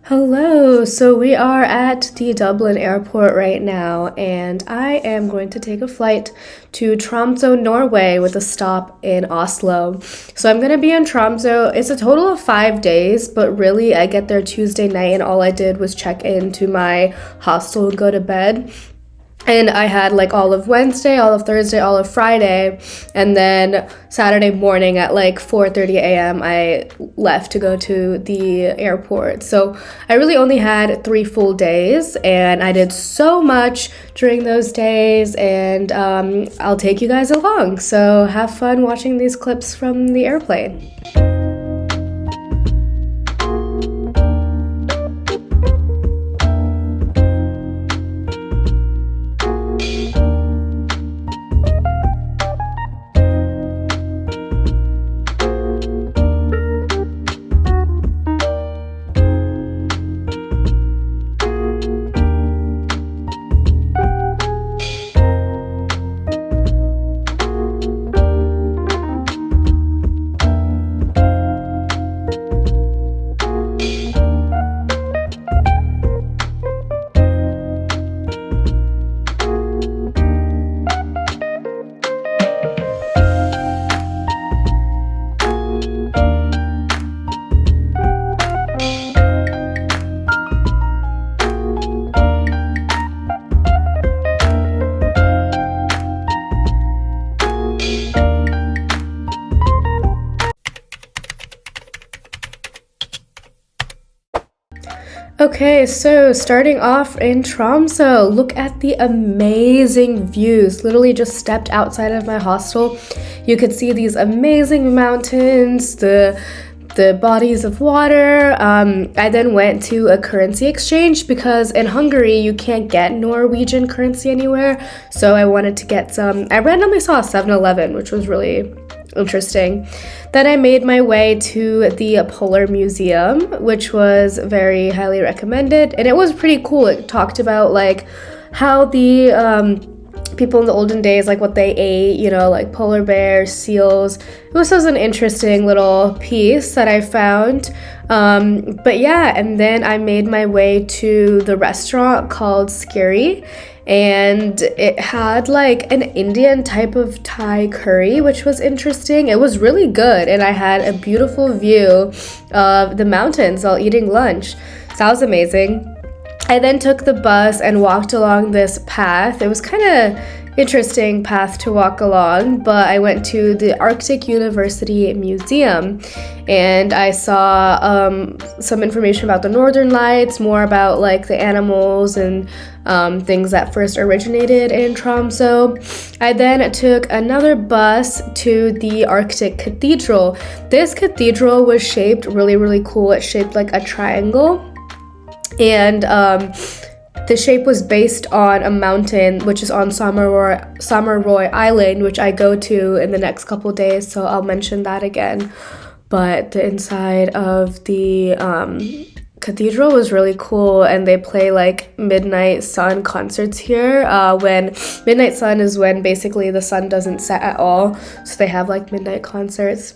Hello, so we are at the Dublin airport right now, and I am going to take a flight to Tromsø, Norway, with a stop in Oslo. So I'm going to be in Tromsø. It's a total of 5 days, but really I get there Tuesday night, and all I did was check into my hostel and go to bed. And I had like all of Wednesday, all of Thursday, all of Friday, and then Saturday morning at like 4:30 a.m. I left to go to the airport. So I really only had 3 full days, and I did so much during those days, and I'll take you guys along. So have fun watching these clips from the airplane. Okay, so starting off in Tromsø, look at the amazing views. Literally just stepped outside of my hostel. You could see these amazing mountains, the bodies of water. I then went to a currency exchange because in Hungary you can't get Norwegian currency anywhere. So I wanted to get some. I randomly saw a 7-Eleven, which was really interesting. Then I made my way to the Polar Museum, which was very highly recommended, and it was pretty cool. It talked about like how the people in the olden days, like what they ate, like polar bears, seals. It was just an interesting little piece that I found. But yeah, and then I made my way to the restaurant called Skirri, and it had like an Indian type of Thai curry, which was interesting. It was really good, and I had a beautiful view of the mountains while eating lunch. So that was amazing. I then took the bus and walked along this path. It was kind of interesting path to walk along, but I went to the Arctic University Museum, and I saw some information about the Northern Lights, more about like the animals and things that first originated in Tromsø. I then took another bus to the Arctic Cathedral. This cathedral was shaped really, really cool. It's shaped like a triangle, and the shape was based on a mountain, which is on Sommaroy Island, which I go to in the next couple days, so I'll mention that again. But the inside of the cathedral was really cool, and they play like midnight sun concerts here. When midnight sun is when basically the sun doesn't set at all, so they have like midnight concerts.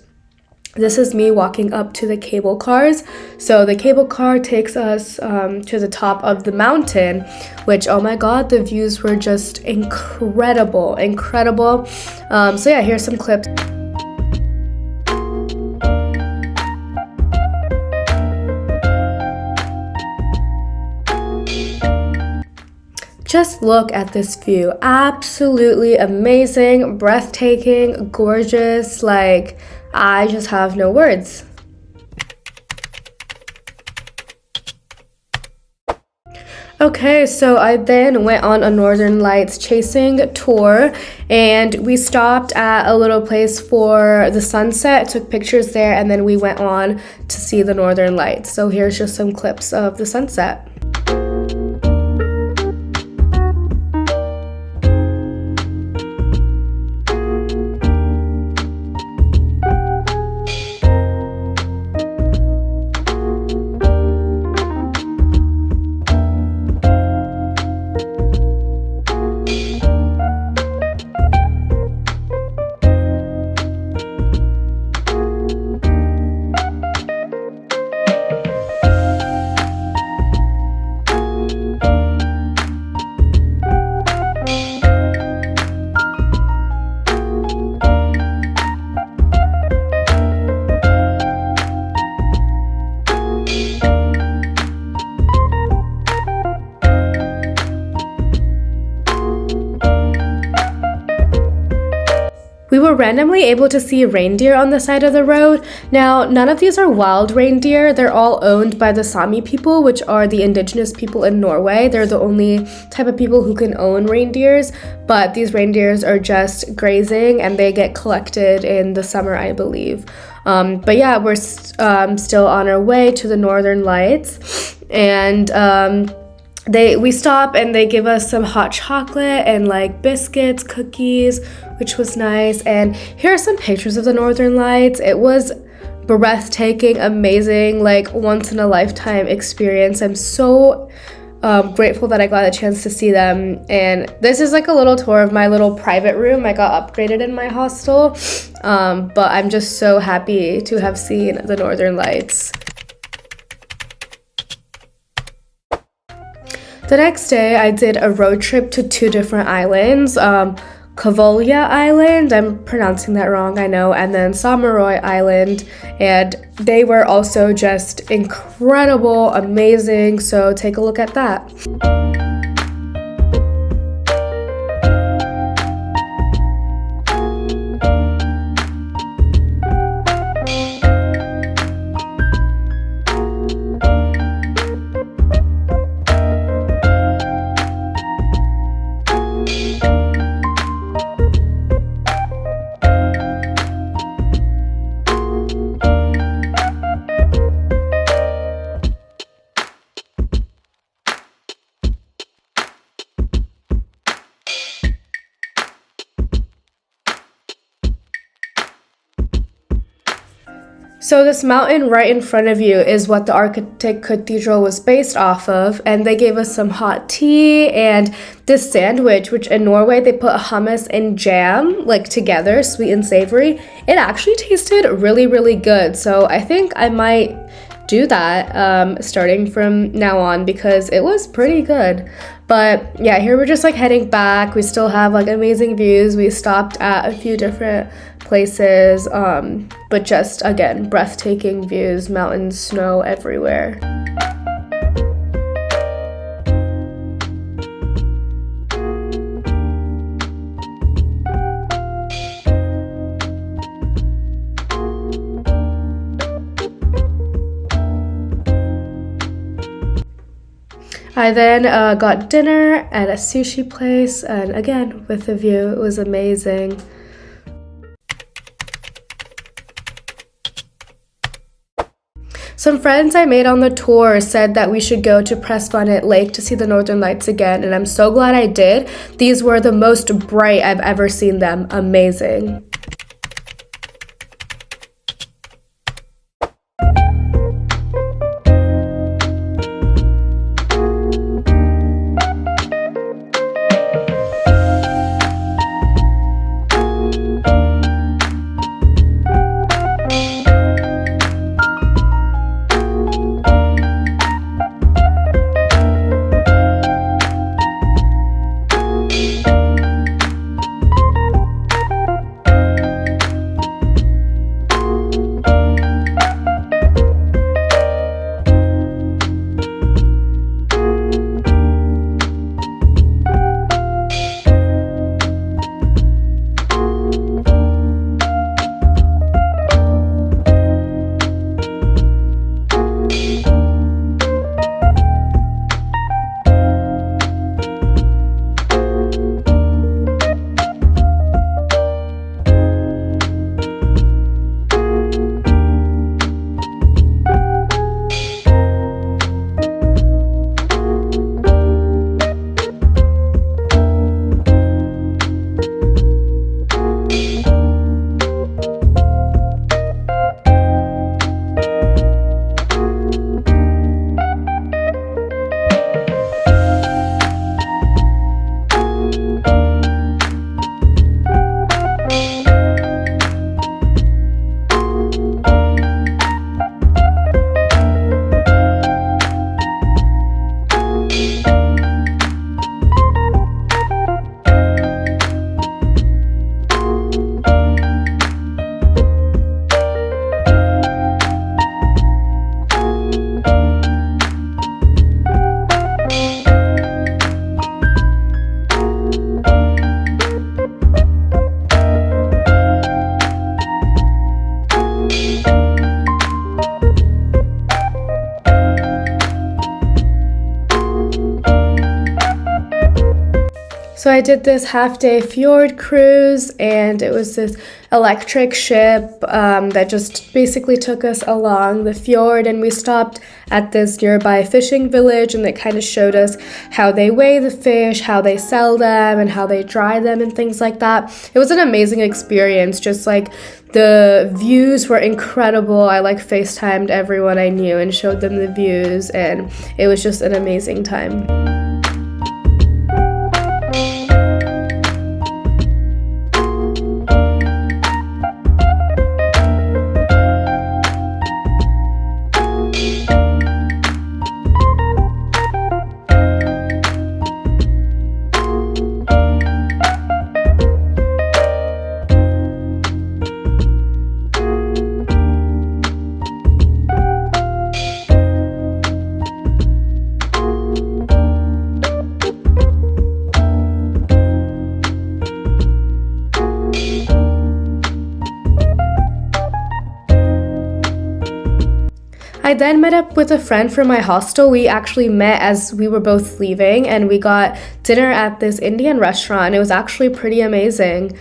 This is me walking up to the cable cars. So the cable car takes us to the top of the mountain, which, oh my god, the views were just incredible. So yeah, here's some clips. Just look at this view. Absolutely amazing, breathtaking, gorgeous. Like, I just have no words. Okay, so I then went on a Northern Lights chasing tour, and we stopped at a little place for the sunset, took pictures there, and then we went on to see the Northern Lights. So here's just some clips of the sunset. were randomly able to see reindeer on the side of the road. Now, none of these are wild reindeer. They're all owned by the Sami people, which are the indigenous people in Norway. They're the only type of people who can own reindeers, but these reindeers are just grazing and they get collected in the summer, I believe. But yeah, we're still on our way to the Northern Lights, and we stop and they give us some hot chocolate and like biscuits, cookies, which was nice. And here are some pictures of the Northern Lights. It was breathtaking, amazing, like once in a lifetime experience. I'm so grateful that I got a chance to see them. And this is like a little tour of my little private room. I got upgraded in my hostel, but I'm just so happy to have seen the Northern Lights. The next day, I did a road trip to 2 different islands, Kvaløya Island, I'm pronouncing that wrong, I know, and then Sommaroy Island, and they were also just incredible, amazing, so take a look at that. So this mountain right in front of you is what the architect cathedral was based off of, and they gave us some hot tea and this sandwich, which in Norway they put hummus and jam like together, sweet and savory. It actually tasted really, really good, so I think I might do that starting from now on because it was pretty good. But yeah, here we're just like heading back. We still have like amazing views. We stopped at a few different places, but just again, breathtaking views, mountains, snow everywhere. I then got dinner at a sushi place, and again, with the view, it was amazing. Some friends I made on the tour said that we should go to Presvannet Lake to see the Northern Lights again, and I'm so glad I did. These were the most bright I've ever seen them. Amazing. So I did this half-day Fjord cruise, and it was this electric ship that just basically took us along the fjord, and we stopped at this nearby fishing village, and it kind of showed us how they weigh the fish, how they sell them, and how they dry them and things like that. It was an amazing experience. Just like the views were incredible. I like FaceTimed everyone I knew and showed them the views, and it was just an amazing time. I then met up with a friend from my hostel. We actually met as we were both leaving, and we got dinner at this Indian restaurant. It was actually pretty amazing.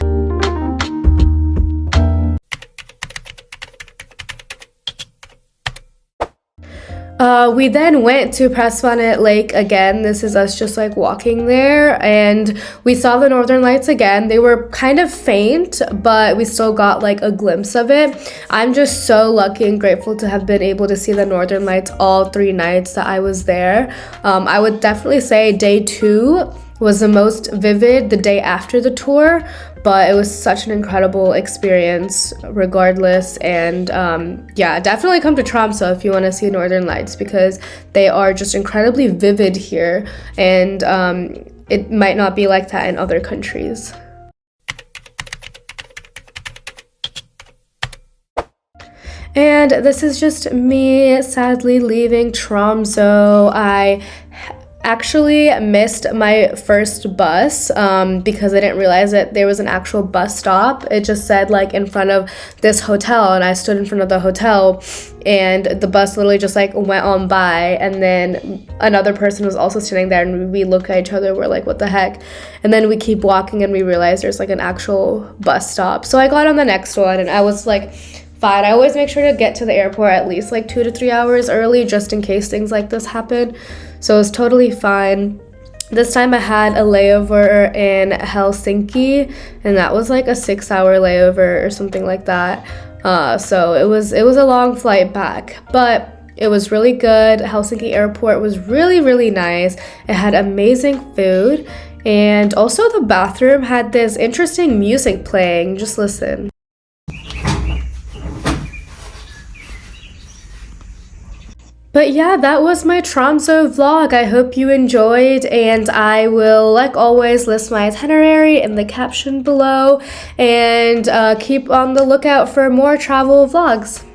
We then went to Presvannet Lake again. This is us just like walking there, and we saw the northern lights again. They were kind of faint, but we still got like a glimpse of it. I'm just so lucky and grateful to have been able to see the northern lights all 3 nights that I was there. I would definitely say day 2 was the most vivid, the day after the tour, but it was such an incredible experience regardless. And yeah, definitely come to Tromsø if you want to see northern lights, because they are just incredibly vivid here, and it might not be like that in other countries. And this is just me sadly leaving Tromsø. I actually missed my first bus because I didn't realize that there was an actual bus stop. It just said like in front of this hotel, and I stood in front of the hotel, and the bus literally just like went on by, and then another person was also standing there, and we look at each other, we're like, what the heck? And then we keep walking and we realize there's like an actual bus stop. So I got on the next one, and I was like fine. I always make sure to get to the airport at least like 2 to 3 hours early, just in case things like this happen. So it was totally fine. This time I had a layover in Helsinki, and that was like a 6-hour layover or something like that. So it was a long flight back, but it was really good. Helsinki airport was really, really nice. It had amazing food, and also the bathroom had this interesting music playing. Just listen. But yeah, that was my Tromsø vlog. I hope you enjoyed, and I will, like always, list my itinerary in the caption below, and keep on the lookout for more travel vlogs.